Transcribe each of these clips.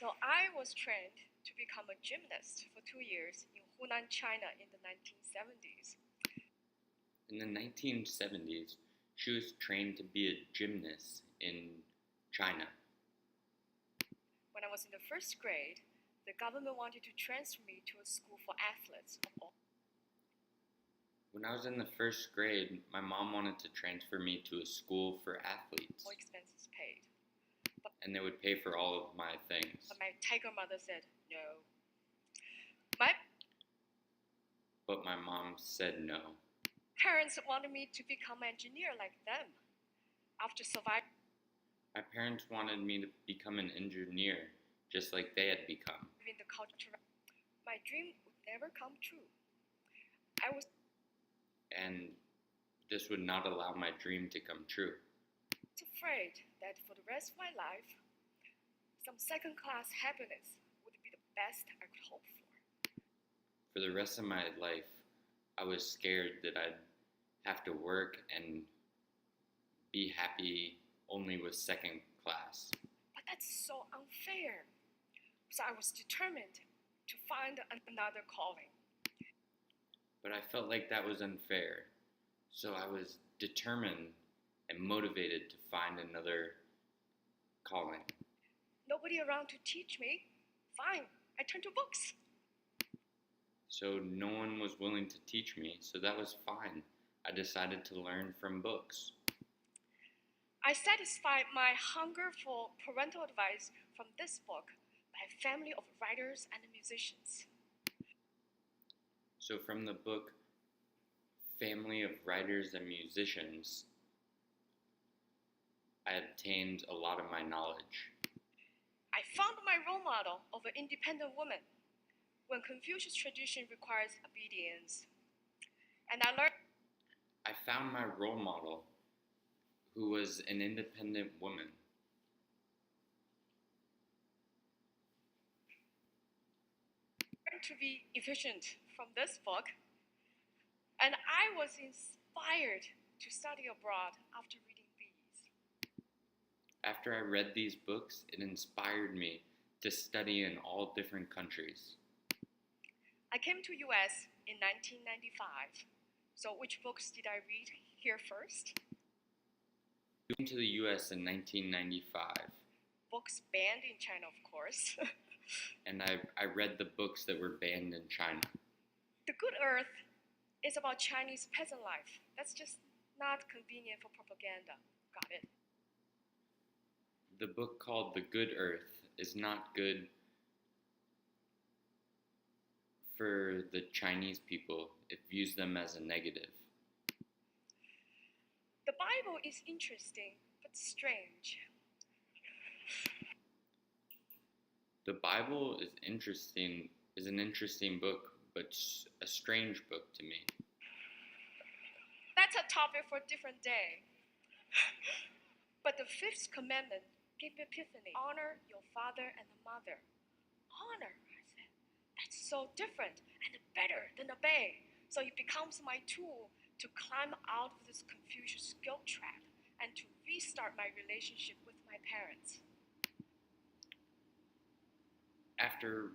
So I was trained to become a gymnast for 2 years in Hunan, China in the 1970s. In the 1970s, she was trained to be a gymnast in China. When I was in the first grade, the government wanted to transfer me to a school for athletes of all. When I was in the first grade, my mom wanted to transfer me to a school for athletes, All expenses paid. and they would pay for all of my things. But my tiger mother said no. My But my mom said no. parents wanted me to become an engineer like them. After surviving My parents wanted me to become an engineer, just like they had become. the culture, my dream would never come true. I was And this would not allow my dream to come true. afraid that for the rest of my life, some second-class happiness would be the best I could hope for. For the rest of my life, I was scared that I'd have to work and be happy only with second class. But that's so unfair. So I was determined to find another calling. But I felt like that was unfair. So I was determined and motivated to find another calling. Nobody around to teach me. Fine, I turned to books. So no one was willing to teach me, so that was fine. I decided to learn from books. I satisfied my hunger for parental advice from this book by a family of writers and musicians. So from the book Family of Writers and Musicians, I obtained a lot of my knowledge. I found my role model of an independent woman when Confucius tradition requires obedience. And I learned I found my role model, who was an independent woman. to be efficient from this book. And I was inspired to study abroad after reading these. After I read these books, it inspired me to study in all different countries. I came to US in 1995. So which books did I read here first? I came to the US in 1995, Books banned in China, of course. and I read the books that were banned in China. The Good Earth is about Chinese peasant life. That's just not convenient for propaganda. Got it. The book called The Good Earth is not good for the Chinese people. It views them as a negative. The Bible is interesting, but strange. The Bible is an interesting book, but a strange book to me. That's a topic for a different day. But the fifth commandment gave me epiphany. Honor your father and the mother. Honor, I said. That's so different and better than obey. So it becomes my tool to climb out of this Confucius guilt trap and to restart my relationship with my parents. After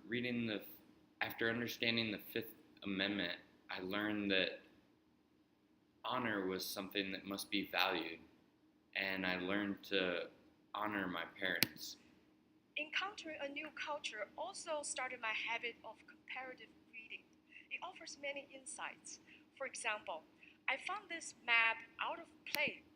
understanding the Fifth Amendment, I learned that honor was something that must be valued, and I learned to honor my parents. Encountering a new culture also started my habit of comparative reading. It offers many insights. For example, I found this map out of place